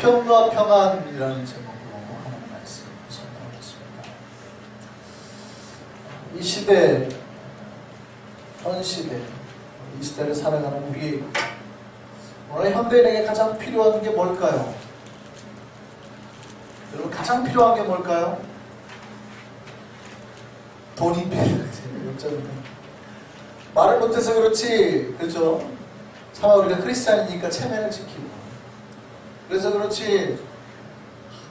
화평과 평안이라는 제목으로 하나님 말씀 선포하겠습니다. 이 시대, 현 시대, 이 시대를 살아가는 우리 오늘 현대인에게 가장 필요한 게 뭘까요? 여러분, 가장 필요한 게 뭘까요? 돈이 필요해요. 말을 못해서 그렇지, 그죠? 차마 우리가 크리스찬이니까 체면을 지키고, 그래서 그렇지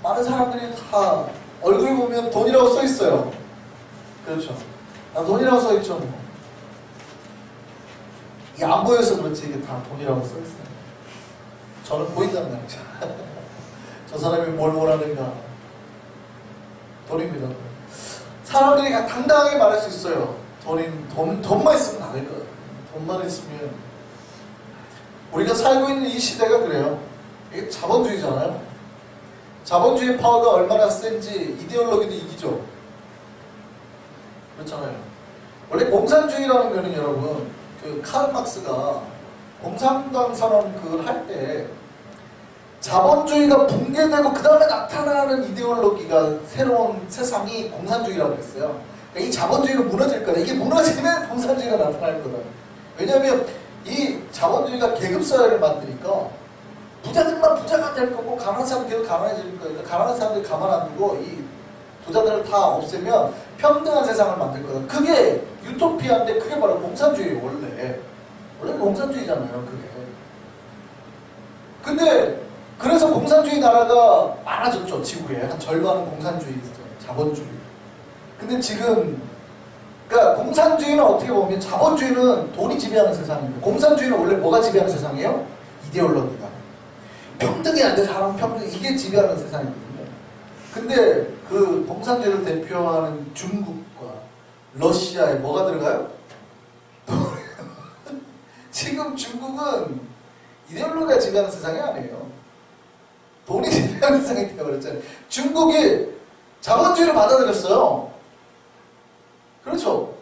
많은 사람들이 다 얼굴 보면 돈이라고 써 있어요. 그렇죠? 돈이라고 써 있죠. 이게 안 보여서 그렇지 이게 다 돈이라고 써 있어요. 저는 보인단 말이죠. 저 사람이 뭘 원하는가? 돈입니다. 사람들이 당당하게 말할 수 있어요. 돈만 있으면 다 될 거예요. 돈만 있으면. 우리가 살고 있는 이 시대가 그래요. 이게 자본주의잖아요. 자본주의 파워가 얼마나 센지 이데올로기도 이기죠. 그렇잖아요. 원래 공산주의라는 거는 여러분, 그 카르 막스가 공산당 선언 그걸 할 때 자본주의가 붕괴되고 그 다음에 나타나는 이데올로기가 새로운 세상이 공산주의라고 했어요. 그러니까 이 자본주의로 무너질 거다. 이게 무너지면 공산주의가 나타날 거다. 왜냐하면 이 자본주의가 계급사회를 만드니까 부자들만 부자가 될 거고 가난한 사람들 계속 가난해질 거니까 가난한 사람들 가만 안 두고 이 부자들을 다 없애면 평등한 세상을 만들 거다. 그게 유토피아인데 그게 바로 공산주의예요. 원래 공산주의잖아요. 그게. 근데 그래서 공산주의 나라가 많아졌죠. 지구에 한 절반은 공산주의, 자본주의. 근데 지금 그러니까 공산주의는 어떻게 보면 자본주의는 돈이 지배하는 세상입니다. 공산주의는 원래 뭐가 지배하는 세상이에요? 이데올로기가. 평등이 안 돼, 사람 평등, 이게 지배하는 세상이거든요. 근데 그 공산주의를 대표하는 중국과 러시아에 뭐가 들어가요? 지금 중국은 이데올로기가 지배하는 세상이 아니에요. 돈이 지배하는 세상이 되어버렸잖아요. 중국이 자본주의를 받아들였어요. 그렇죠.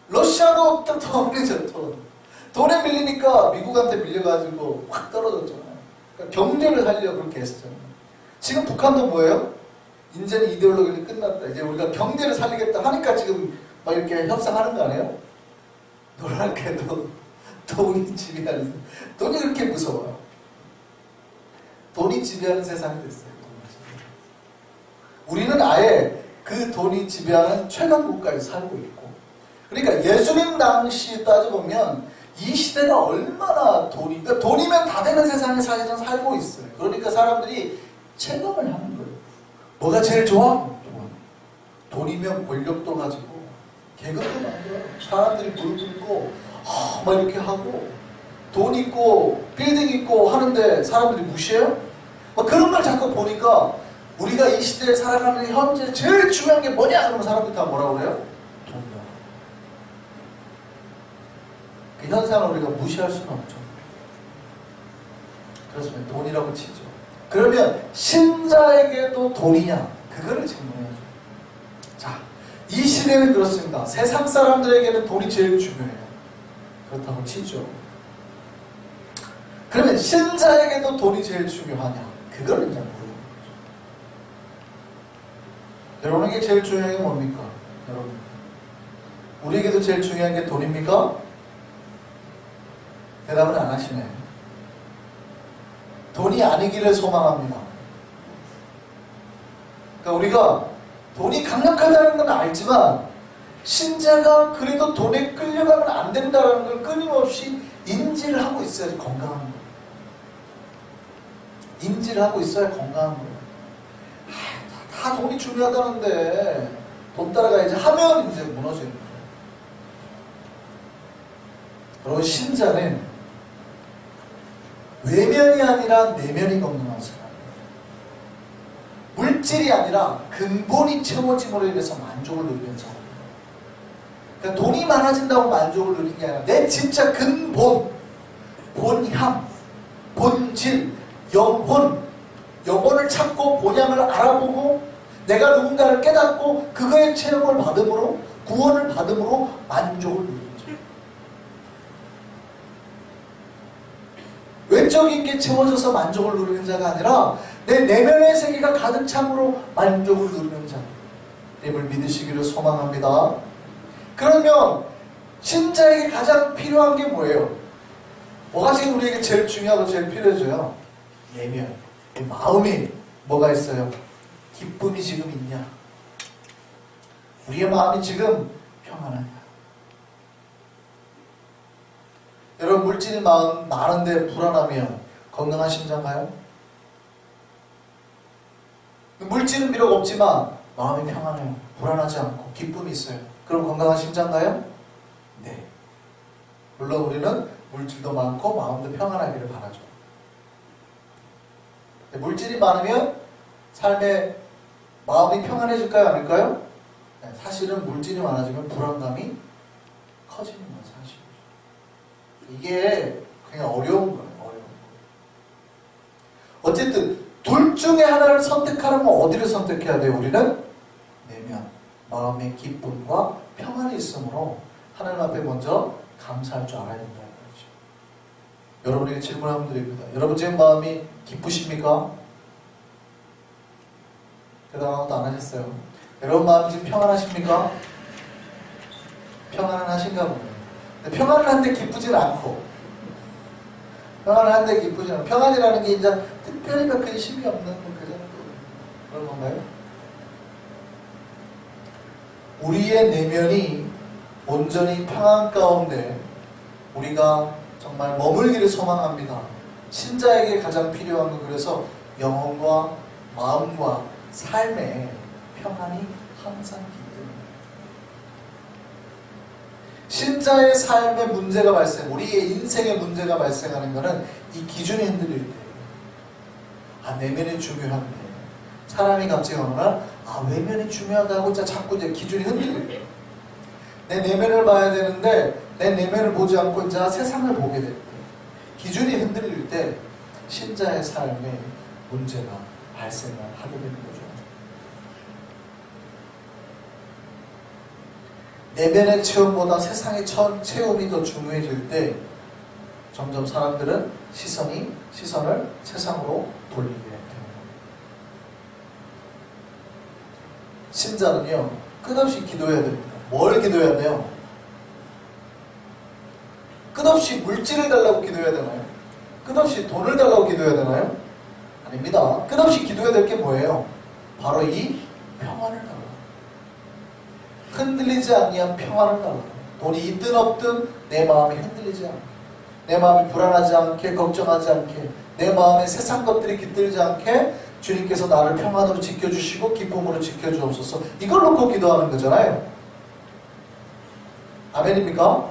러시아도 돈이죠. 돈에 밀리니까 미국한테 밀려가지고 확 떨어졌잖아요. 그러니까 경제를 살려고 그렇게 했었잖아요. 지금 북한도 뭐예요? 이제는 이데올로기는 끝났다. 이제 우리가 경제를 살리겠다 하니까 지금 막 이렇게 협상하는 거 아니에요? 놀랍게도 돈이 지배하는, 돈이 그렇게 무서워요. 돈이 지배하는 세상이 됐어요. 우리는 아예 그 돈이 지배하는 최강 국가에 살고 있고, 그러니까 예수님 당시 따져보면 이 시대가 얼마나 그러니까 돈이면 다 되는 세상에 사실은 살고 있어요. 그러니까 사람들이 체감을 하는 거예요. 뭐가 제일 좋아? 돈이면 권력도 가지고 계급도 만들어요. 사람들이 무릎 꿇고 막 이렇게 하고, 돈 있고 빌딩 있고 하는데 사람들이 무시해요? 막 그런 걸 자꾸 보니까 우리가 이 시대에 살아가는 현재 제일 중요한 게 뭐냐? 그러면 사람들이 다 뭐라고 그래요? 돈이요. 그 현상을 우리가 무시할 수는 없죠. 그렇습니다. 돈이라고 치죠. 그러면 신자에게도 돈이냐? 그거를 질문해야죠. 자, 이 시대는 그렇습니다. 세상 사람들에게는 돈이 제일 중요해요. 그렇다고 치죠. 그러면 신자에게도 돈이 제일 중요하냐? 그거를 이제 물어보는 거죠. 여러분에게 제일 중요한 게 뭡니까? 여러분, 우리에게도 제일 중요한 게 돈입니까? 대답을 안 하시네. 돈이 아니기를 소망합니다. 그러니까 우리가 돈이 강력하다는 건 알지만 신자가 그래도 돈에 끌려가면 안 된다는 걸 끊임없이 인지를 하고 있어야지 건강한 거예요. 인지를 하고 있어야 건강한 거예요. 다 돈이 중요하다는데 돈 따라가야지 하면 이제 무너지는 거예요. 그리고 신자는 외면이 아니라 내면이 건강한 사람이에요. 물질이 아니라 근본이 채워짐으로 인해서 만족을 누리는 사람이에요. 그러니까 돈이 많아진다고 만족을 누리는 게 아니라 내 진짜 근본, 본향, 본질, 영혼을 찾고 본향을 알아보고 내가 누군가를 깨닫고 그거의 체험을 받음으로, 구원을 받음으로 만족을 누리는 거죠. 외적인 게 채워져서 만족을 누리는 자가 아니라 내 내면의 세계가 가득 참으로 만족을 누리는 자, 님을 믿으시기를 소망합니다. 그러면 신자에게 가장 필요한 게 뭐예요? 뭐가 지금 우리에게 제일 중요하고 제일 필요해져요? 내면, 마음이 뭐가 있어요? 기쁨이 지금 있냐? 우리의 마음이 지금 평안하냐? 여러분, 물질이 많은데 불안하면 건강한 신자인가요? 물질은 비록 없지만 마음이 평안해요. 불안하지 않고 기쁨이 있어요. 그럼 건강한 신자인가요? 네. 물론 우리는 물질도 많고 마음도 평안하기를 바라죠. 물질이 많으면 삶에 마음이 평안해질까요? 아닐까요? 네, 사실은 물질이 많아지면 불안감이 커지는 건 사실이죠. 이게 그냥 어려운 거예요. 어려운 거. 어쨌든 둘 중에 하나를 선택하려면 어디를 선택해야 돼요? 우리는 내면, 마음의 기쁨과 평안이 있으므로 하나님 앞에 먼저 감사할 줄 알아야 된다는 거죠. 여러분에게 질문 한번 드립니다. 여러분 지금 마음이 기쁘십니까? 대답 아무도 안 하셨어요. 여러분 마음이 지금 평안하십니까? 평안은 하신가 보네요. 근데 평안을 한데 기쁘진 않고, 평안을 한데 기쁘진 않고, 평안이라는 게 이제 특별히 몇 근심이 없는 그 정도 그런 건가요? 우리의 내면이 온전히 평안 가운데 우리가 정말 머물기를 소망합니다. 신자에게 가장 필요한 건 그래서 영혼과 마음과 삶의 평안이 항상 깃듭니다. 신자의 삶에 문제가 우리의 인생에 문제가 발생하는 것은 이 기준이 흔들릴 때, 내면이 중요한데, 사람이 갑자기 어느 날, 외면이 중요하다고 자꾸 이제 기준이 흔들릴 때, 내 내면을 봐야 되는데, 내 내면을 보지 않고 이제 세상을 보게 될 때, 기준이 흔들릴 때, 신자의 삶에 문제가 발생을 하게 되는 거죠. 내면의 체험보다 세상의 체험이 더 중요해질 때 점점 사람들은 시선을 세상으로 돌리게 됩니다. 신자는요, 끝없이 기도해야 됩니다. 뭘 기도해야 돼요? 끝없이 물질을 달라고 기도해야 되나요? 끝없이 돈을 달라고 기도해야 되나요? 아닙니다. 끝없이 기도해야 될 게 뭐예요? 바로 이 평안을 달라고. 흔들리지 않냐 평안을 달라고. 돈이 있든 없든 내 마음이 흔들리지 않게, 내 마음이 불안하지 않게, 걱정하지 않게, 내 마음에 세상 것들이 깃들지 않게 주님께서 나를 평안으로 지켜주시고 기쁨으로 지켜주옵소서. 이걸 놓고 기도하는 거잖아요. 아멘입니까?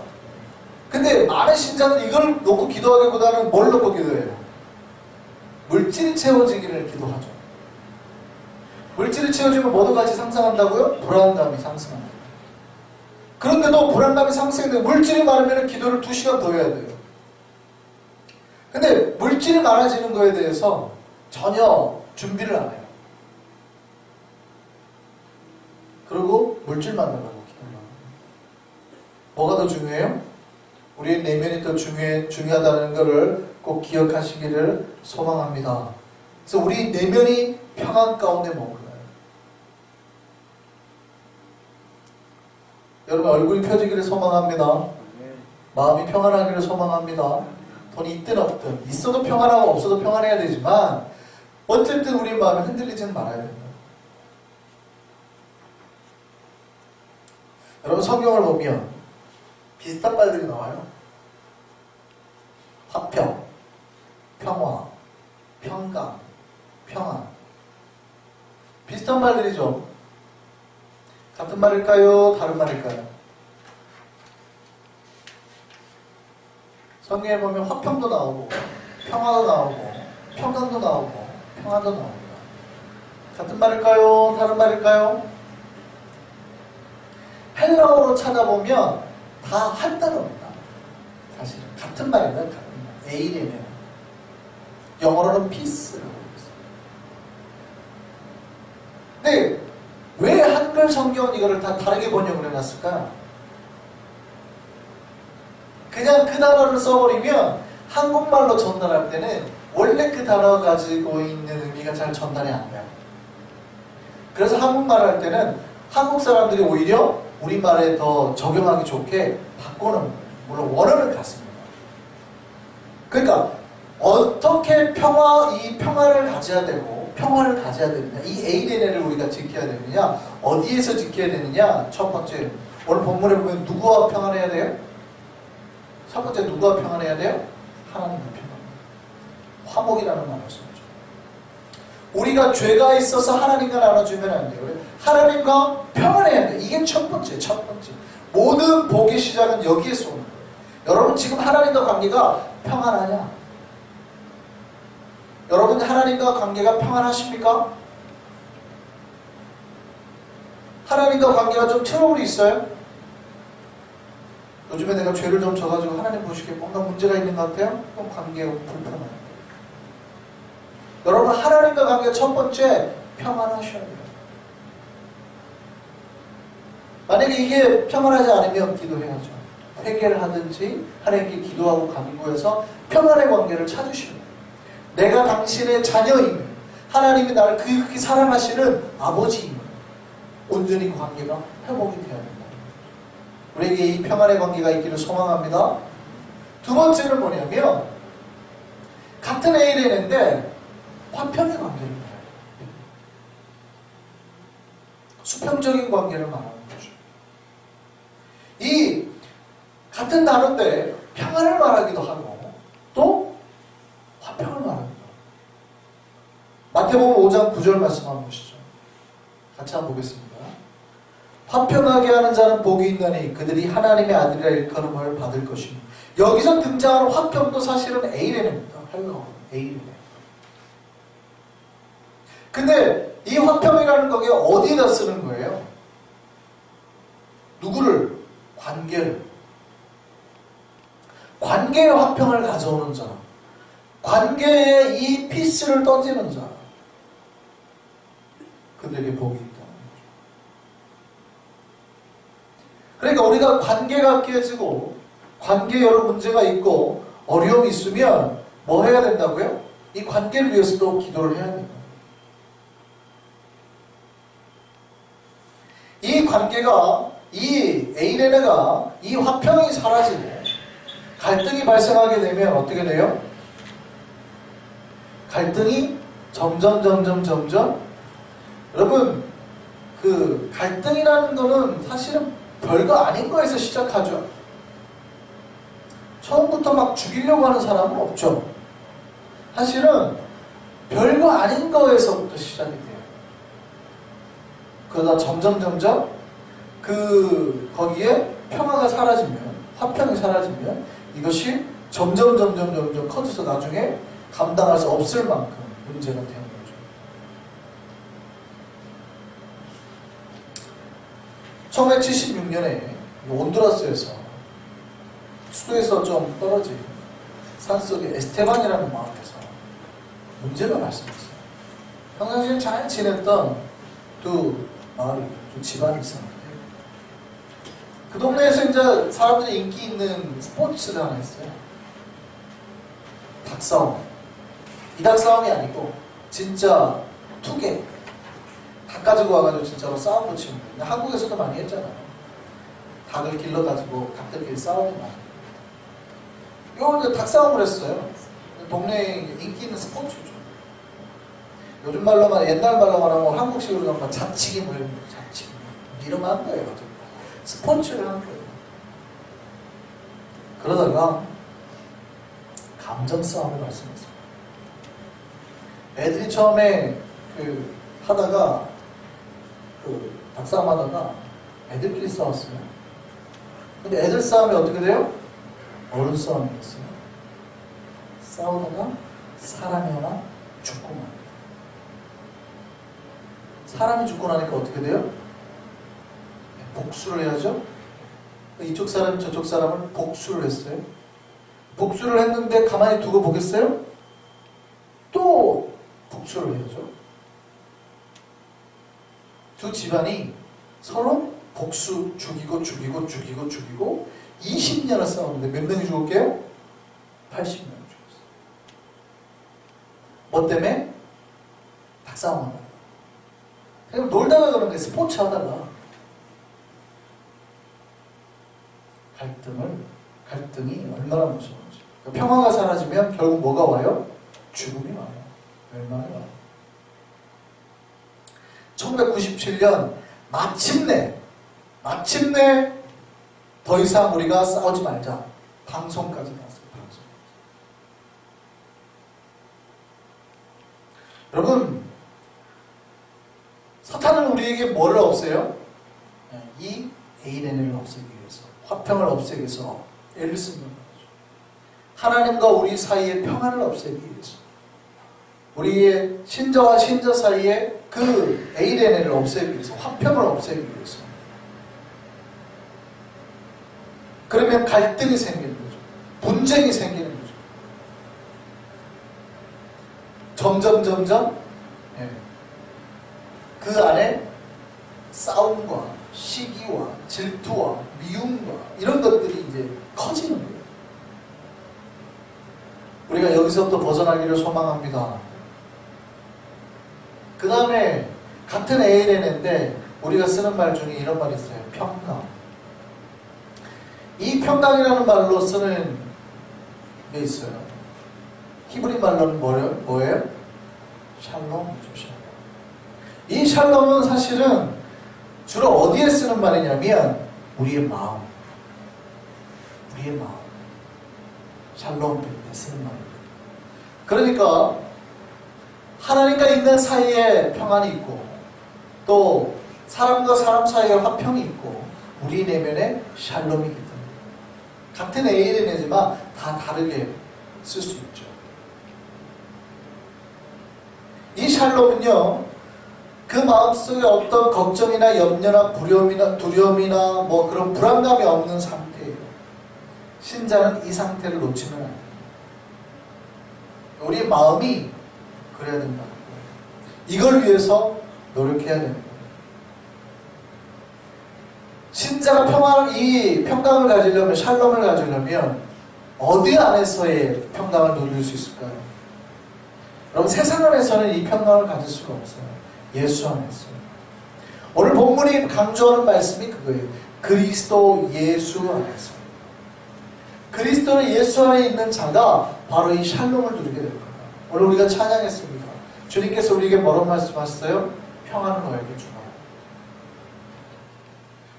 근데 많은 신자는 이걸 놓고 기도하기보다는 뭘 놓고 기도해요? 물질이 채워지기를 기도하죠. 물질이 채워지면 뭐도 같이 상승한다고요? 불안감이 상승합니다. 그런데도 불안감이 상승했는데 물질이 많으면 기도를 2시간 더 해야 돼요. 근데 물질이 많아지는 거에 대해서 전혀 준비를 안 해요. 그리고 물질만 달라고 기도를 합니다. 뭐가 더 중요해요? 우리의 내면이 더 중요하다는 것을 꼭 기억하시기를 소망합니다. 그래서 우리 내면이 평안 가운데 머물러요. 여러분 얼굴이 펴지기를 소망합니다. 마음이 평안하기를 소망합니다. 돈이 있든 없든, 있어도 평안하고 없어도 평안해야 되지만 어쨌든 우리 마음이 흔들리지는 말아야 된다. 여러분 성경을 보면 비슷한 말들이 나와요. 화평, 평화, 평강, 평안. 비슷한 말들이죠. 같은 말일까요? 다른 말일까요? 성경에 보면 화평도 나오고 평화도 나오고 평강도 나오고 평안도 나옵니다. 같은 말일까요? 다른 말일까요? 헬라어로 찾아보면 다 한 단어입니다. 사실은 같은 말입니다. 같은 말. 에이레는 영어로는 피스라고 했어요. 근데 왜 한글 성경은 이거를 다 다르게 번역을 해놨을까요? 그냥 그 단어를 써버리면 한국말로 전달할 때는 원래 그 단어가 가지고 있는 의미가 잘 전달이 안 돼요. 그래서 한국말을 할 때는 한국 사람들이 오히려 우리말에 더 적용하기 좋게 바꾸는 거예요. 물론 원어는 같습니다. 그러니까 어떻게 이 평화를 가져야 되고 평화를 가져야 되느냐, 이 에이데네를 우리가 지켜야 되느냐, 어디에서 지켜야 되느냐. 첫 번째, 오늘 본문에 보면 누구와 평안해야 돼요? 첫 번째, 누구와 평안해야 돼요? 하나님과 평안. 화목이라는 말을 쓰죠. 우리가 죄가 있어서 하나님과 나눠주면 안 돼요. 하나님과 평안해야 돼요. 이게 첫 번째. 모든 복의 시작은 여기에서 오는 거예요. 여러분 지금 하나님과 관계가 평안하냐? 여러분 하나님과 관계가 평안하십니까? 하나님과 관계가 좀 트러블이 있어요? 요즘에 내가 죄를 좀 져가지고 하나님 보시기에 뭔가 문제가 있는 것 같아요? 그럼 관계가 불편해요. 여러분 하나님과 관계가 첫 번째 평안하셔야 돼요. 만약에 이게 평안하지 않으면 기도해야죠. 회개를 하든지 하나님께 기도하고 간구해서 평안의 관계를 찾으시는 거예요. 내가 당신의 자녀임을, 하나님이 나를 그렇게 사랑하시는 아버지임을 온전히 그 관계가 회복이 되어야 된다. 우리에게 이 평안의 관계가 있기를 소망합니다. 두 번째는 뭐냐면 같은 에이레인인데 화평의 관계를 말해요. 수평적인 관계를 말하는 거죠. 이 같은 단어인데 평안을 말하기도 하고 또 화평을 말합니다. 마태복음 5장 9절 말씀 한번 보시죠. 같이 한번 보겠습니다. 화평하게 하는 자는 복이 있나니 그들이 하나님의 아들이라 일컬음을 받을 것이니. 여기서 등장하는 화평도 사실은 에이레네입니다. 에이레네. 근데 이 화평이라는 거기에 어디에다 쓰는 거예요? 누구를? 관계를. 관계의 화평을 가져오는 자, 관계에 이 피스를 던지는 자, 그들에게 복이 있다. 그러니까 우리가 관계가 깨지고 관계에 여러 문제가 있고 어려움이 있으면 뭐 해야 된다고요? 이 관계를 위해서도 기도를 해야 됩니다. 이 관계가, 이 에이레네가, 이 화평이 사라지고 갈등이 발생하게 되면 어떻게 돼요? 갈등이 점점 여러분 그 갈등이라는 거는 사실은 별거 아닌 거에서 시작하죠. 처음부터 막 죽이려고 하는 사람은 없죠. 사실은 별거 아닌 거에서부터 시작이 돼요. 그러다 점점 거기에 평화가 사라지면, 화평이 사라지면 이것이 점점 커져서 나중에 감당할 수 없을 만큼 문제가 되는 거죠. 처음에 76년에 온두라스에서 수도에서 좀 떨어진 산속의 에스테반이라는 마을에서 문제가 발생했어요. 평상시에 잘 지냈던 두 집안이 있었는데 그 동네에서 이제 사람들이 인기 있는 스포츠가 하나 있어요. 닭싸움. 이 닭싸움이 아니고 진짜 투개. 닭 가지고 와가지고 진짜로 싸움 붙이는 거예요. 한국에서도 많이 했잖아요. 닭을 길러가지고 닭들끼리 싸우는 거. 이걸 닭싸움을 했어요. 동네에 인기 있는 스포츠죠. 요즘 말로만, 옛날 말로만 하면 한국식으로 하면 잡치기 뭐 이런 거, 잡치기. 이러면 한 거예요. 스포츠를 한 거예요. 그러다가 감정 싸움을 발생했어요. 애들이 처음에 하다가 닭싸움 하다가 애들끼리 싸웠어요. 근데 애들 싸움이 어떻게 돼요? 어른 싸움이 됐어요. 싸우다가 사람이 하나 죽고 납니다. 사람이 죽고 나니까 어떻게 돼요? 복수를 해야죠. 이쪽 사람 저쪽 사람을 복수를 했어요. 복수를 했는데 가만히 두고 보겠어요? 또 복수를 해야죠. 두 집안이 서로 복수 죽이고 20년을 싸우는데 몇 명이 죽을게요? 80명 죽었어요. 뭐 때문에? 닭싸움하다가. 그냥 놀다가 그런 게 스포츠 하다가 갈등이 얼마나 무서운지. 평화가 사라지면 결국 뭐가 와요? 죽음이 와요. 멸망이 와요. 1997년 마침내 더 이상 우리가 싸우지 말자. 방송까지 나왔어요. 방송. 여러분, 사탄은 우리에게 뭐를 없애요? 이 ANN을 없애기 위해서, 화평을 없애기 위해서 애를 쓰는 거죠. 하나님과 우리 사이의 평안을 없애기 위해서, 우리의 신자와 신자 사이에 그 ANN을 없애기 위해서, 화평을 없애기 위해서. 그러면 갈등이 생기는 거죠. 분쟁이 생기는 거죠. 점점 그 안에 싸움과 시기와 질투와 미움과 이런 것들이 이제 커지는 거예요. 우리가 여기서부터 벗어나기를 소망합니다. 그 다음에 같은 ANN인데 우리가 쓰는 말 중에 이런 말이 있어요. 평강. 이 평강이라는 말로 쓰는 게 있어요. 히브리 말로는 뭐예요? 샬롬이죠. 샬롬. 이 샬롬은 사실은 주로 어디에 쓰는 말이냐면 우리의 마음. 샬롬 때 쓰는 말입니다. 그러니까 하나님과 있는 사이에 평안이 있고 또 사람과 사람 사이에 화평이 있고 우리 내면에 샬롬이기 때문에 같은 ANN이지만 다 다르게 쓸 수 있죠. 이 샬롬은요, 그 마음속에 어떤 걱정이나 염려나 두려움이나 뭐 그런 불안감이 없는 상태예요. 신자는 이 상태를 놓치면 안 돼요. 우리 마음이 그래야 된다는 거예요. 이걸 위해서 노력해야 되는 거예요. 신자가 이 평강을 가지려면, 샬롬을 가지려면 어디 안에서의 평강을 누릴 수 있을까요? 여러분, 세상 안에서는 이 평강을 가질 수가 없어요. 예수 안에서. 오늘 본문이 강조하는 말씀이 그거예요. 그리스도 예수 안에서. 그리스도 예수 안에 있는 자가 바로 이 샬롬을 누리게 될 거예요. 오늘 우리가 찬양했습니다. 주님께서 우리에게 뭐라고 말씀하셨어요? 평안을 너에게 주라.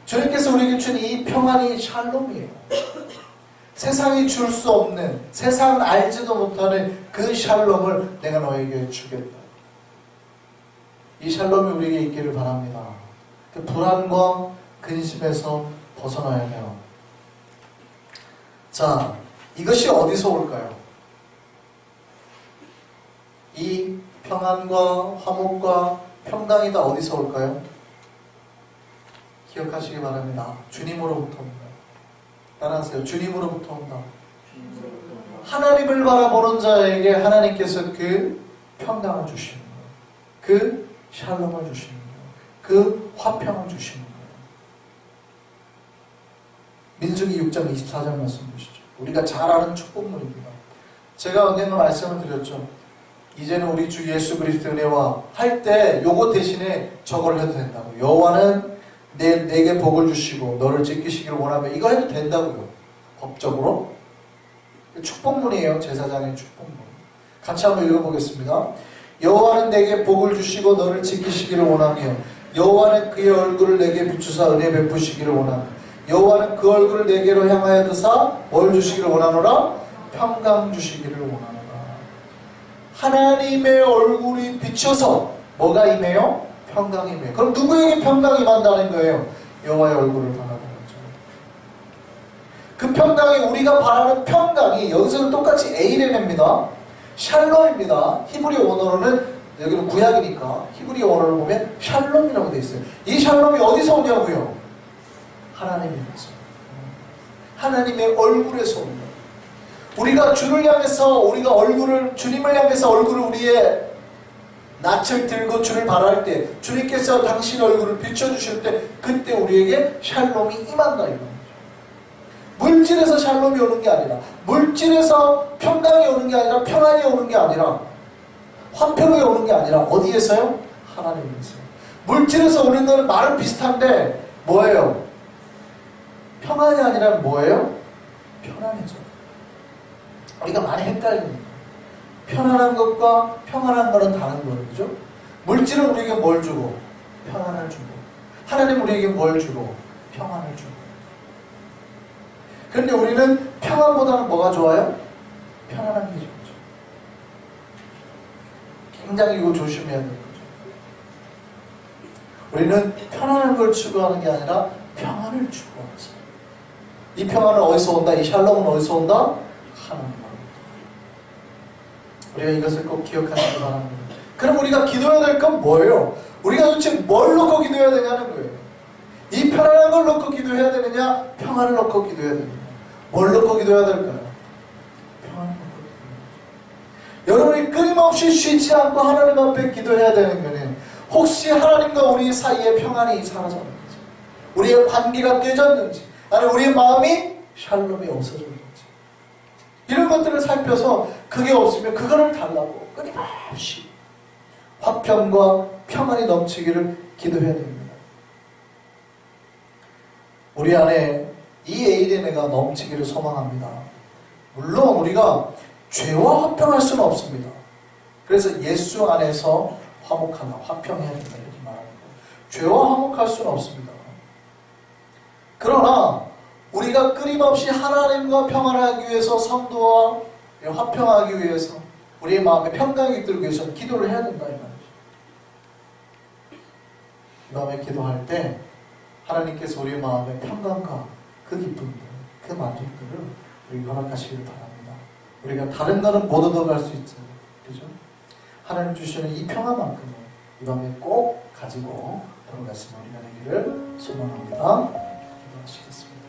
주님께서 우리에게 준 이 평안이 샬롬이에요. 세상이 줄 수 없는, 세상은 알지도 못하는 그 샬롬을 내가 너에게 주겠다. 이 샬롬이 우리에게 있기를 바랍니다. 그 불안과 근심에서 벗어나야 해요. 자, 이것이 어디서 올까요? 이 평안과 화목과 평강이 다 어디서 올까요? 기억하시기 바랍니다. 주님으로부터 온다. 따라하세요. 주님으로부터 온다. 하나님을 바라보는 자에게 하나님께서 그 평강을 주시는 거예요. 그 샬롬을 주시는 거예요. 그 화평을 주시는 거예요. 민수기 6장 24절 말씀 보시죠. 우리가 잘 아는 축복문입니다. 제가 언젠가 말씀을 드렸죠. 이제는 우리 주 예수 그리스도의 은혜와 할 때 요거 대신에 저걸 해도 된다고. 여호와는 내게 복을 주시고 너를 지키시기를 원하면 이거 해도 된다고요. 법적으로. 축복문이에요. 제사장의 축복문. 같이 한번 읽어보겠습니다. 여호와는 내게 복을 주시고 너를 지키시기를 원하며 여호와는 그의 얼굴을 내게 비추사 은혜 베푸시기를 원하며 여호와는 그 얼굴을 내게로 향하여 드사 뭘 주시기를 원하노라? 평강 주시기를 원하노라. 하나님의 얼굴이 비춰서 뭐가 임해요? 평강이 임해요. 그럼 누구에게 평강이 임한다는 거예요? 여호와의 얼굴을 바라보는 자. 그 평강이, 우리가 바라는 평강이 여기서는 똑같이 에이레네입니다. 샬롬입니다. 히브리 원어로는, 여기는 구약이니까 히브리 원어를 보면 샬롬이라고 되어 있어요. 이 샬롬이 어디서 오냐고요? 하나님에서. 하나님의 얼굴에서 옵니다. 우리가 주를 향해서, 우리가 주님을 향해서 얼굴을 우리의 낯을 들고 주를 바랄 때, 주님께서 당신 얼굴을 비춰주실 때, 그때 우리에게 샬롬이 임한다, 이겁니다. 물질에서 샬롬이 오는 게 아니라, 물질에서 평강이 오는 게 아니라, 평안이 오는 게 아니라, 화평이 오는 게 아니라 어디에서요? 하나님에서요. 물질에서 오는 거는 말은 비슷한데 뭐예요? 평안이 아니라 뭐예요? 편안해져. 우리가 많이 헷갈립니다. 편안한 것과 평안한 거는 다른 거예요. 그죠? 물질은 우리에게 뭘 주고? 평안을 주고. 하나님 우리에게 뭘 주고? 평안을 주고. 그런데 우리는 평안보다는 뭐가 좋아요? 편안한 게 좋죠. 굉장히 이거 조심해야 되는 거죠. 우리는 편안한 걸 추구하는 게 아니라 평안을 추구하죠. 이 평안은 어디서 온다? 이 샬롬은 어디서 온다? 하나님. 우리가 이것을 꼭 기억하시기 바랍니다. 그럼 우리가 기도해야 될 건 뭐예요? 우리가 도대체 뭘 놓고 기도해야 되냐는 거예요. 이 편안한 걸 놓고 기도해야 되느냐? 평안을 놓고 기도해야 되느냐? 뭘 놓고 기도해야 될까요? 평안을 놓고 기도해야 되죠. 여러분이 끊임없이 쉬지 않고 하나님 앞에 기도해야 되는 거는 혹시 하나님과 우리 사이에 평안이 사라졌는지, 우리의 관계가 깨졌는지, 아니면 우리의 마음이 샬롬이 없어졌는지, 이런 것들을 살펴서 그게 없으면 그거를 달라고 끊임없이 화평과 평안이 넘치기를 기도해야 됩니다. 우리 안에 이 에이데네가 넘치기를 소망합니다. 물론 우리가 죄와 화평할 수는 없습니다. 그래서 예수 안에서 화목하다, 화평해야 된다 이렇게 말합니다. 죄와 화목할 수는 없습니다. 그러나 우리가 끊임없이 하나님과 평안하기 위해서, 성도와 화평하기 위해서, 우리의 마음에 평강이 있도록 위해서 기도를 해야 된다 이 말이죠. 이 마음에 기도할 때 하나님께서 우리의 마음에 평강과 그 기쁨들, 그 만족들을 우리 허락하시길 바랍니다. 우리가 다른 거는 못 얻어갈 수 있죠. 그죠? 하나님 주시는 이 평화만큼은 이 마음에 꼭 가지고 돌아갔으면 우리가 되기를 소망합니다. 기도하시겠습니다.